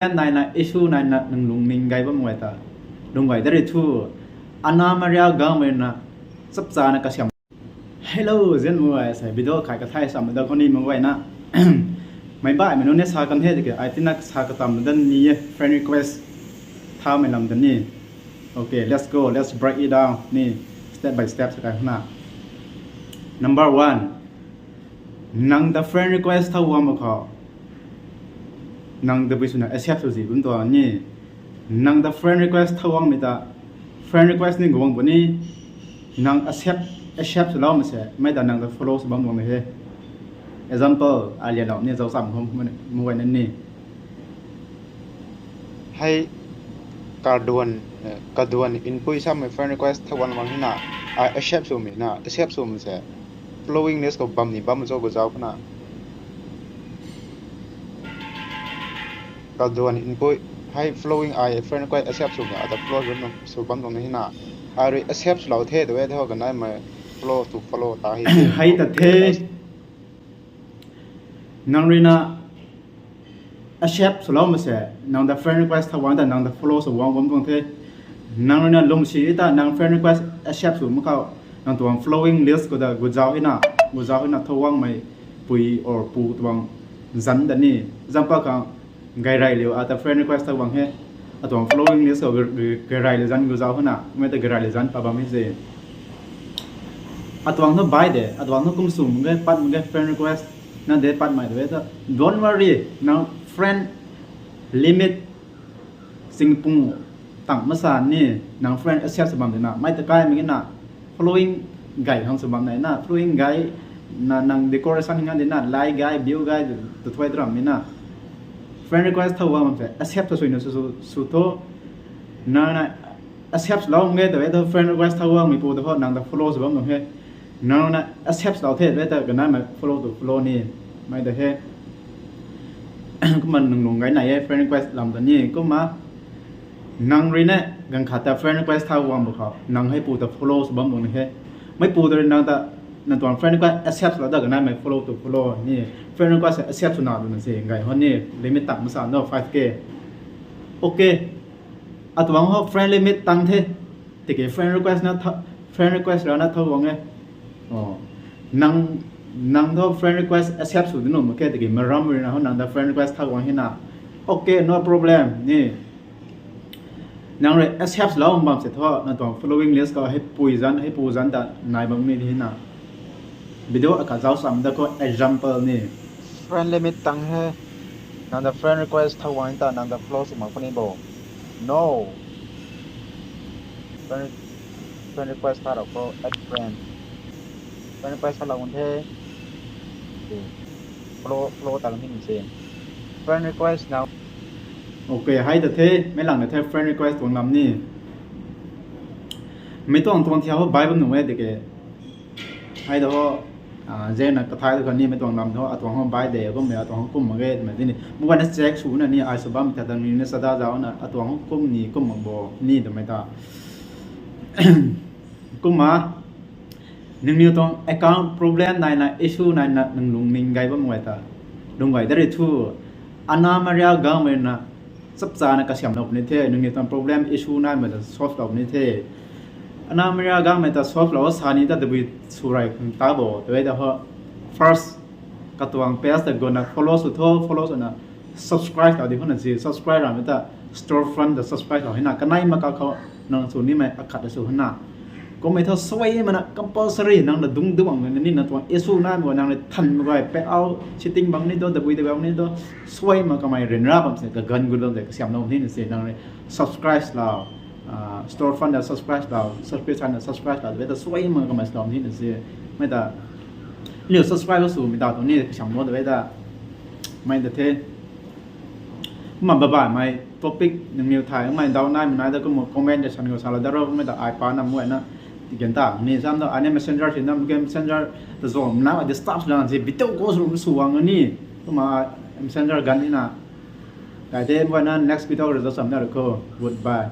này là issue này là nung lung ning gai bang waita lung gai dari thu ana maria government na sắp ra na kasyam hello zen mua sai video khai ka thai sam da koni mang wai na mai ba mai no ne sa kan he de I think na sa ka tam dan ni friend request tha mai lam dan ni okay let's go, let's break it down ni step by step sa ka na. Number 1 nang the friend request tha wa ma kho nang the bisuna accept so ji bun to ni nang the friend request thawang mita friend request ni gowang bani nang accept so law ma se mai da nang the follow so bang bang he example alia law ni zau sam hom mu wai nan ni hay ka duan input sam my friend request thawang mang hina I accept so mi na accept so mi se flowing ness ko bam ni bam zo go jaw na ka duan input hay flowing I friend request accept so ga the flow so bam dong ni na I accept law the way tho ga nai ma flow to follow ta hi hay ta the nang rina accept so law ma se nang the friend request thawang da nang the follow so wang bam dong the nang rina lom si ta nang friend request accept so ma ka nang tuang flowing list ko da go jaw ina thawang mai pui or pu tuang zan da ni example ka gai rai liu at friend request ta wang he atong flowing list of gai rai le zan gu zau hna me ta gai rai le zan pa ba mi je atong no bai de atong no kum sum gai pat gai friend request na de pat mai de ta don't worry now friend limit sing pung tang ma san ni nang friend accept sabam de na mai ta kai mi na following gai hang sabam nai na following gai na nang decoration nga de na like gai view gai tu thoi dram mi na friend request thawang ma fe accept so ino su to na accept long nge de friend request thawang mi pu de nang da follow so bam he na accept law the de ga na ma follow to follow ni mai de he ko man nung nung gai nai friend request lam da ni ko ma nang ri ne gang khata friend request thawang ba kho nang hai pu to follow so bam he mai pu de nang da nan tuan friend request accept la da ga na ma follow to follow ni friend request accept so na du se ngai hon ni limit tak ma sa no 5k okay atwang ho friend limit tang the te ke friend request ra na thawang e nang tho friend request accept so no ma ke te ke maram ri na ho nang da friend request thawang he na okay no problem ni nang re accept la bam se tho na tuan following list ka he pu zan da nai bam mi ni na video ka jaw sam da ko example ni friend limit tang he nang the friend request thawang ta nang the flow so ma phone bo no friend request ta ko add friend request ta la un the flow ta la min se friend request now okay hai ta the mai lang the friend request tong lam ni mai tong thiao bai bam nu we de ke hai da ho zen na ka thai da ni mai tong lam tho atong ho bai de ko me atong kum ma ge ma ni mu wa na check su na ni ai so bam ta dan ni na sa da jaw na atong kum ni kum ma bo ni da mai ta kum ma ning ni tong account problem nai na issue nai na nung lung ning gai bam wai ta lung gai da ri thu ana maria government na sắp ra na ka siam nop ni the nung ni tong problem issue nai ma da solve dau ni the ana maria government ta solve lo sa ni da de bi surai ta bo de da ho first ka tuang page da gonna follow so tho follow so na subscribe ta di hon ji subscribe ra ta storefront da subscribe ta hina ka nai ma ka kho nang su ni mai akhat da su hna ko mai tho soi ma na compulsory nang da dung dung ang ni na tuang issue na mo nang le than ma gai pe out sitting bang ni do da bui da bang ni do soi ma ka mai ren ra bam se ka gan gu lo de ka siam no ni se nang le subscribe la storefront da subscribe la subscription da subscribe la da soi ma ka mai slom ni se mai da liu subscribe lo su mi da tong ni siam mo da da mai da the ma ba ba mai topic nang new thai mai daw nai mai da ko mo comment da san ko sala da ro mai da ai pa na mo na ti gen ta ni sam da ane messenger sin nam game messenger da zo na da stuff da je bitou ko su wang ni ko ma messenger gan ni na kai de mo na next video da sam na ko goodbye